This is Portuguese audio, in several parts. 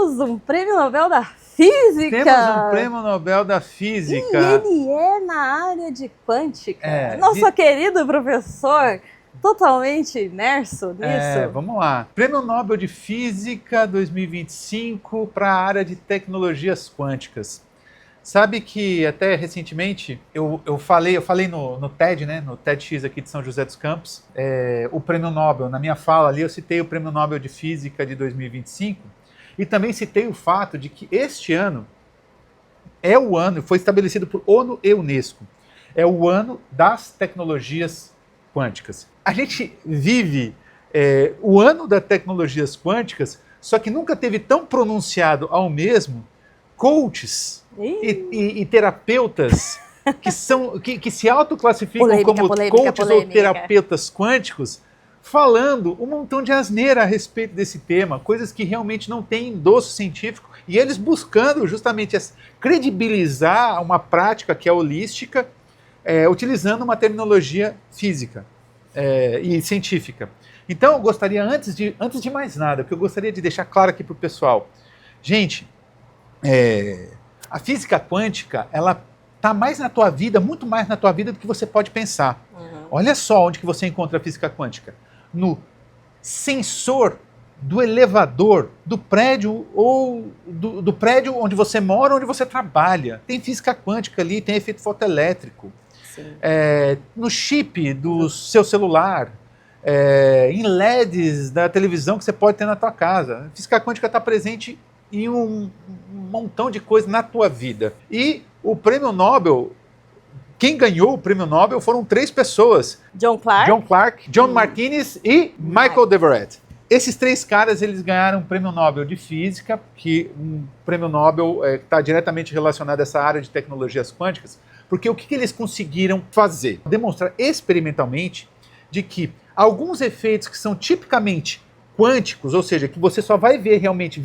temos um prêmio Nobel da Física! Temos um prêmio Nobel da Física! E ele é na área de quântica. Nosso querido professor, totalmente imerso nisso. Vamos lá. Prêmio Nobel de Física 2025 para a área de tecnologias quânticas. Sabe que até recentemente eu falei no TED, né, no TEDx aqui de São José dos Campos, o Prêmio Nobel. Na minha fala ali eu citei o Prêmio Nobel de Física de 2025 e também citei o fato de que este ano é o ano, foi estabelecido por ONU e Unesco, é o ano das tecnologias quânticas. A gente vive o ano das tecnologias quânticas, só que nunca teve tão pronunciado ao mesmo coaches e terapeutas que se autoclassificam como coaches ou terapeutas quânticos, falando um montão de asneira a respeito desse tema, coisas que realmente não têm endosso científico, e eles buscando justamente credibilizar uma prática que é holística, utilizando uma terminologia física e científica. Então eu gostaria, antes de mais nada, o que eu gostaria de deixar claro aqui para o pessoal, gente, a física quântica, ela está mais na tua vida, muito mais na tua vida do que você pode pensar. Uhum. Olha só onde que você encontra a física quântica. No sensor do elevador, do prédio ou do prédio onde você mora, onde você trabalha. Tem física quântica ali, tem efeito fotoelétrico. No chip do seu celular, em LEDs da televisão que você pode ter na tua casa. A física quântica está presente em um montão de coisas na tua vida. E o prêmio Nobel, quem ganhou o prêmio Nobel foram 3 pessoas. John Clark, John Martinis e Michael Deverett. Esses 3 caras, eles ganharam o prêmio Nobel de Física, que um prêmio Nobel está diretamente relacionado a essa área de tecnologias quânticas, porque o que eles conseguiram fazer? Demonstrar experimentalmente de que alguns efeitos que são tipicamente quânticos, ou seja, que você só vai ver realmente,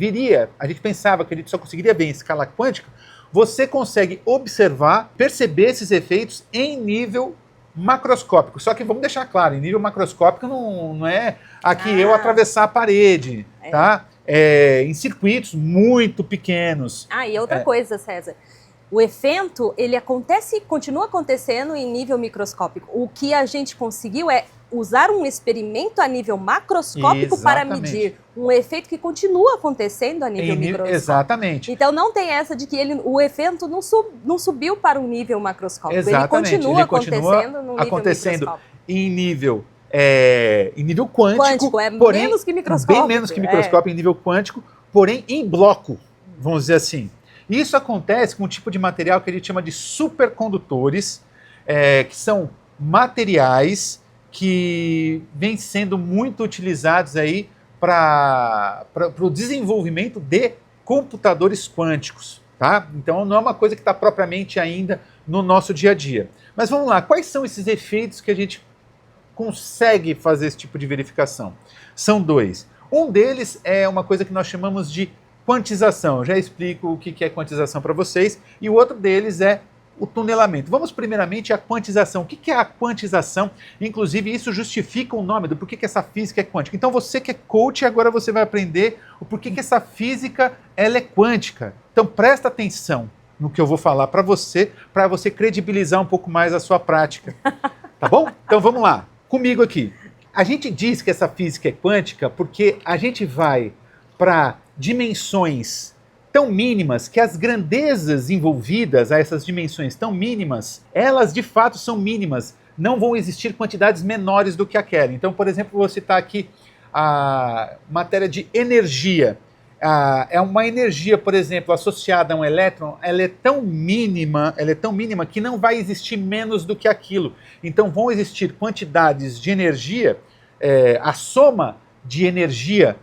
a gente pensava que a gente só conseguiria ver em escala quântica, você consegue observar, perceber esses efeitos em nível macroscópico. Só que vamos deixar claro, em nível macroscópico não é aqui eu atravessar a parede, tá? Em circuitos muito pequenos. E outra coisa, César, o evento, ele continua acontecendo em nível microscópico. O que a gente conseguiu é usar um experimento a nível macroscópico para medir um efeito que continua acontecendo a nível microscópico. Exatamente. Então não tem essa de que o evento não subiu para um nível macroscópico. Exatamente. Ele continua acontecendo no nível microscópico. Em nível quântico, porém, menos que microscópico. Bem menos que microscópico em nível quântico, porém em bloco, vamos dizer assim. Isso acontece com um tipo de material que a gente chama de supercondutores, que são materiais que vêm sendo muito utilizados aí para o desenvolvimento de computadores quânticos, tá? Então não é uma coisa que está propriamente ainda no nosso dia a dia. Mas vamos lá, quais são esses efeitos que a gente consegue fazer esse tipo de verificação? São 2. Um deles é uma coisa que nós chamamos de quantização. Eu já explico o que é quantização para vocês. E o outro deles é o tunelamento. Vamos primeiramente à quantização. O que é a quantização? Inclusive, isso justifica o nome do porquê que essa física é quântica. Então, você que é coach, agora você vai aprender o porquê que essa física ela é quântica. Então, presta atenção no que eu vou falar para você credibilizar um pouco mais a sua prática. Tá bom? Então, vamos lá. Comigo aqui. A gente diz que essa física é quântica porque a gente vai para dimensões tão mínimas que as grandezas envolvidas a essas dimensões tão mínimas, elas de fato são mínimas, não vão existir quantidades menores do que aquela. Então, por exemplo, vou citar aqui a matéria de energia. É uma energia, por exemplo, associada a um elétron, ela é tão mínima que não vai existir menos do que aquilo. Então vão existir quantidades de energia, a soma de energia,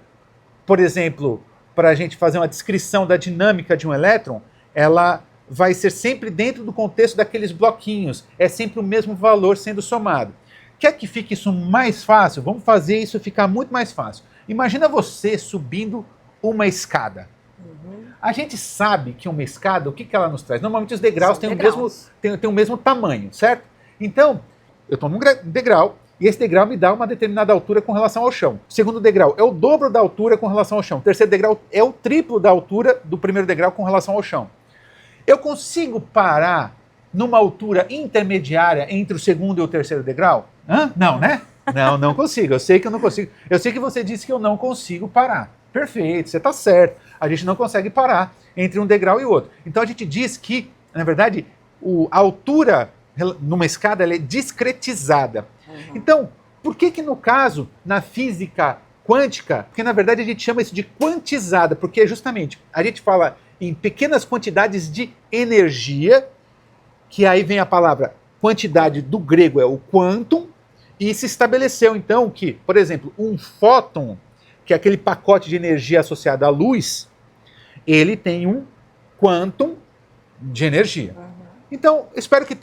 por exemplo, para a gente fazer uma descrição da dinâmica de um elétron, ela vai ser sempre dentro do contexto daqueles bloquinhos. É sempre o mesmo valor sendo somado. Quer que fique isso mais fácil? Vamos fazer isso ficar muito mais fácil. Imagina você subindo uma escada. A gente sabe que uma escada, o que ela nos traz? Normalmente os degraus têm o mesmo tamanho, certo? Então, eu estou num degrau E esse degrau me dá uma determinada altura com relação ao chão. O segundo degrau é o dobro da altura com relação ao chão. O terceiro degrau é o triplo da altura do primeiro degrau com relação ao chão. Eu consigo parar numa altura intermediária entre o segundo e o terceiro degrau? Hã? Não, né? Não consigo. Eu sei que eu não consigo. Eu sei que você disse que eu não consigo parar. Perfeito, você está certo. A gente não consegue parar entre um degrau e outro. Então a gente diz que, na verdade, a altura numa escada ela é discretizada. Então, por que no caso, na física quântica, porque na verdade a gente chama isso de quantizada, porque justamente a gente fala em pequenas quantidades de energia, que aí vem a palavra quantidade do grego é o quantum, e se estabeleceu então que, por exemplo, um fóton, que é aquele pacote de energia associado à luz, ele tem um quantum de energia. Então, espero que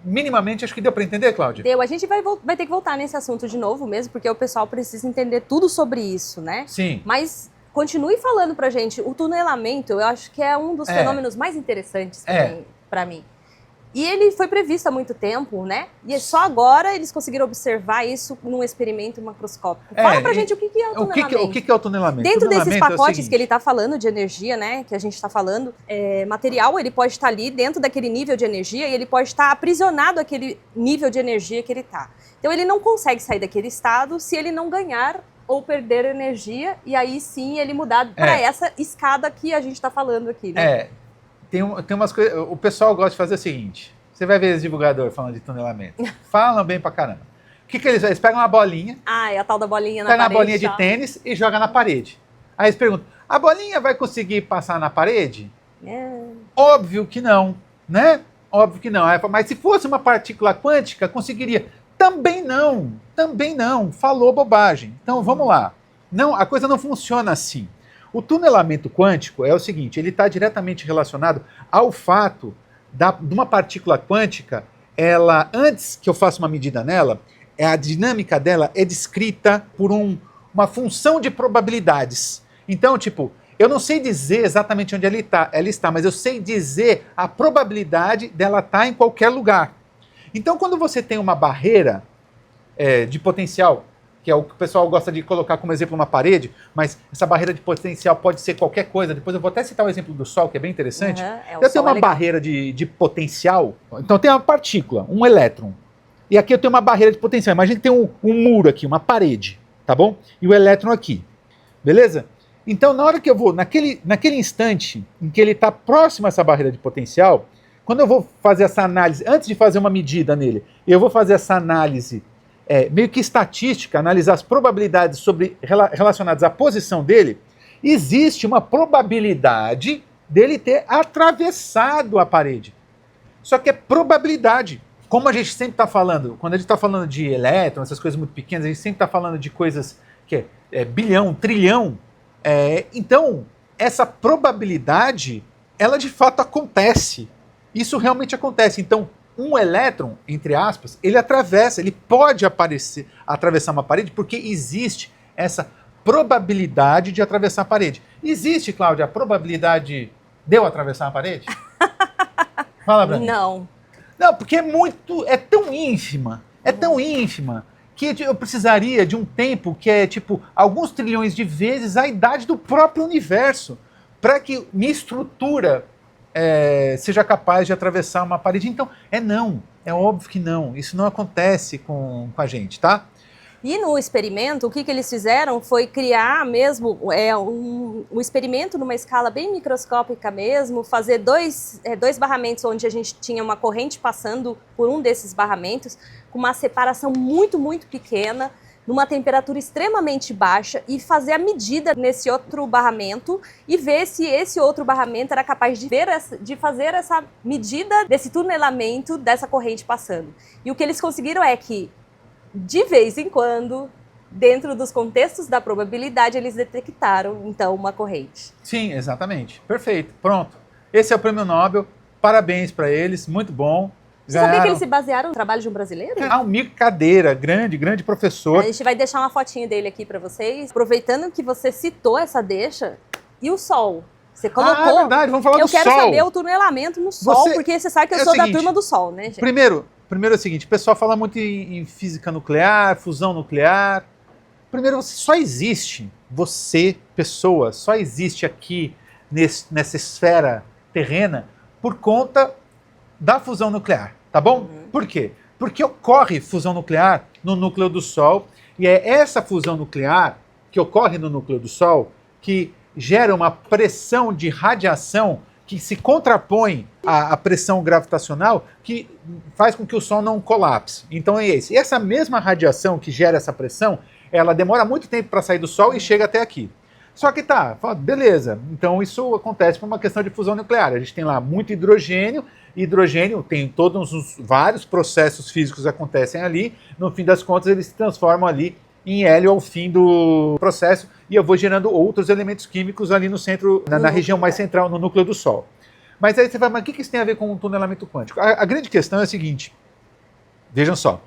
minimamente, acho que deu para entender, Cláudia? Deu. A gente vai ter que voltar nesse assunto de novo mesmo, porque o pessoal precisa entender tudo sobre isso, né? Sim. Mas continue falando pra gente. O tunelamento, eu acho que é um dos fenômenos mais interessantes para mim. E ele foi previsto há muito tempo, né? E só agora eles conseguiram observar isso num experimento macroscópico. Fala pra gente o que é o tunelamento. O que é o tunelamento? Dentro desses pacotes que ele está falando de energia, né? Que a gente está falando, material, ele pode estar ali dentro daquele nível de energia e ele pode estar aprisionado àquele nível de energia que ele está. Então ele não consegue sair daquele estado se ele não ganhar ou perder energia, e aí sim ele mudar para essa escada que a gente está falando aqui, né? Tem umas coisas. O pessoal gosta de fazer o seguinte: você vai ver os divulgadores falando de tunelamento. Falam bem pra caramba. O que eles fazem? Eles pegam uma bolinha. É a tal da bolinha na parede. Pega uma bolinha de tênis e joga na parede. Aí eles perguntam: a bolinha vai conseguir passar na parede? Óbvio que não, né? Óbvio que não. Mas se fosse uma partícula quântica, conseguiria. Também não. Falou bobagem. Então vamos lá. Não, a coisa não funciona assim. O tunelamento quântico é o seguinte, ele está diretamente relacionado ao fato de uma partícula quântica, ela, antes que eu faça uma medida nela, a dinâmica dela é descrita por uma função de probabilidades. Então, tipo, eu não sei dizer exatamente onde ela está, mas eu sei dizer a probabilidade dela estar em qualquer lugar. Então, quando você tem uma barreira de potencial, que é o que o pessoal gosta de colocar como exemplo uma parede, mas essa barreira de potencial pode ser qualquer coisa. Depois eu vou até citar o exemplo do Sol, que é bem interessante. Eu tenho uma barreira de potencial, então tem uma partícula, um elétron, e aqui eu tenho uma barreira de potencial. Imagina que tem um muro aqui, uma parede, tá bom? E o elétron aqui, beleza? Então na hora que eu vou, naquele instante em que ele está próximo a essa barreira de potencial, quando eu vou fazer essa análise, antes de fazer uma medida nele, eu vou fazer essa análise meio que estatística, analisar as probabilidades relacionadas à posição dele, existe uma probabilidade dele ter atravessado a parede. Só que é probabilidade. Como a gente sempre está falando, quando a gente está falando de elétrons, essas coisas muito pequenas, a gente sempre está falando de coisas que é bilhão, trilhão. Então, essa probabilidade, ela de fato acontece. Isso realmente acontece. Então, um elétron, entre aspas, ele pode atravessar uma parede porque existe essa probabilidade de atravessar a parede. Existe, Cláudia, a probabilidade de eu atravessar a parede? Fala pra mim. Não. Não, porque é tão ínfima, que eu precisaria de um tempo que é tipo alguns trilhões de vezes a idade do próprio universo para que minha estrutura seja capaz de atravessar uma parede. Então, é óbvio que não. Isso não acontece com a gente, tá? E no experimento, o que eles fizeram foi criar mesmo um experimento numa escala bem microscópica mesmo, fazer dois barramentos onde a gente tinha uma corrente passando por um desses barramentos, com uma separação muito, muito pequena, numa temperatura extremamente baixa, e fazer a medida nesse outro barramento e ver se esse outro barramento era capaz de fazer essa medida desse tunelamento dessa corrente passando. E o que eles conseguiram é que, de vez em quando, dentro dos contextos da probabilidade, eles detectaram, então, uma corrente. Sim, exatamente. Perfeito. Pronto. Esse é o Prêmio Nobel. Parabéns para eles. Muito bom. Você sabia que eles se basearam no trabalho de um brasileiro? Almir Cadeira, grande professor. A gente vai deixar uma fotinho dele aqui para vocês. Aproveitando que você citou essa deixa, e o Sol? Você colocou... é verdade, vamos falar do Sol. Eu quero saber o tunelamento no Sol, porque você sabe que eu sou da turma do Sol, né, gente? Primeiro, Primeiro é o seguinte, o pessoal fala muito em física nuclear, fusão nuclear. Primeiro, você só existe, você, pessoa, só existe aqui nessa esfera terrena por conta da fusão nuclear, tá bom? Por quê? Porque ocorre fusão nuclear no núcleo do Sol, e é essa fusão nuclear que ocorre no núcleo do Sol que gera uma pressão de radiação que se contrapõe à pressão gravitacional, que faz com que o Sol não colapse. Então é esse. E essa mesma radiação que gera essa pressão, ela demora muito tempo para sair do Sol e chega até aqui. Só que tá, beleza, então isso acontece por uma questão de fusão nuclear. A gente tem lá muito hidrogênio tem todos os vários processos físicos que acontecem ali, no fim das contas eles se transformam ali em hélio ao fim do processo, e eu vou gerando outros elementos químicos ali no centro, na região mais central, no núcleo do Sol. Mas aí você vai, mas o que isso tem a ver com o tunelamento quântico? A grande questão é a seguinte, vejam só,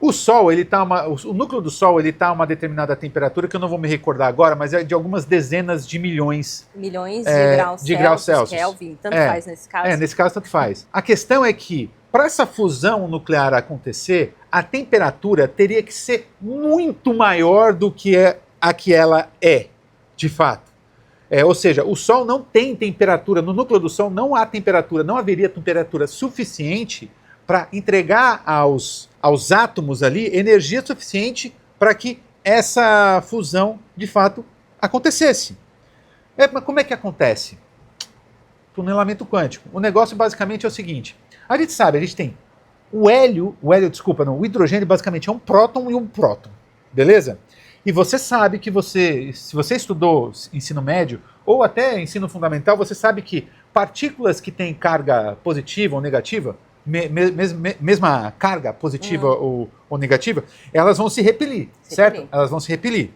o Sol, o núcleo do Sol, ele está a uma determinada temperatura, que eu não vou me recordar agora, mas é de algumas dezenas de milhões de graus Celsius. Kelvin, tanto faz nesse caso. Nesse caso tanto faz. A questão é que, para essa fusão nuclear acontecer, a temperatura teria que ser muito maior do que a que ela é, de fato. Ou seja, o Sol não tem temperatura, no núcleo do Sol não há temperatura, não haveria temperatura suficiente para entregar aos átomos ali energia suficiente para que essa fusão, de fato, acontecesse. Mas como é que acontece? Tunelamento quântico. O negócio basicamente é o seguinte, a gente sabe, a gente tem o hidrogênio basicamente é um próton e um próton, beleza? E você sabe que se você estudou ensino médio ou até ensino fundamental, você sabe que partículas que têm carga positiva ou negativa, mesma carga positiva ou negativa, elas vão se repelir, certo? Elas vão se repelir,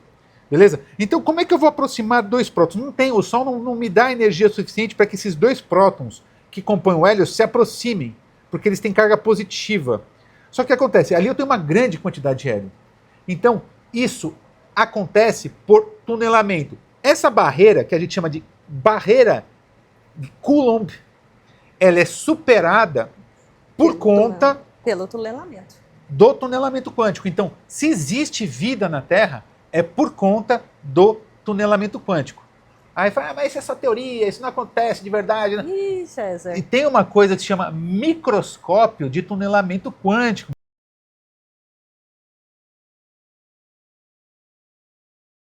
beleza? Então como é que eu vou aproximar dois prótons? Não tem, o Sol não me dá energia suficiente para que esses dois prótons que compõem o hélio se aproximem, porque eles têm carga positiva. Só que acontece, ali eu tenho uma grande quantidade de hélio. Então isso acontece por tunelamento. Essa barreira, que a gente chama de barreira de Coulomb, ela é superada pelo tunelamento. Do tunelamento quântico. Então, se existe vida na Terra, é por conta do tunelamento quântico. Aí fala, mas isso é só teoria, isso não acontece de verdade. Né? Ih, César. E tem uma coisa que se chama microscópio de tunelamento quântico.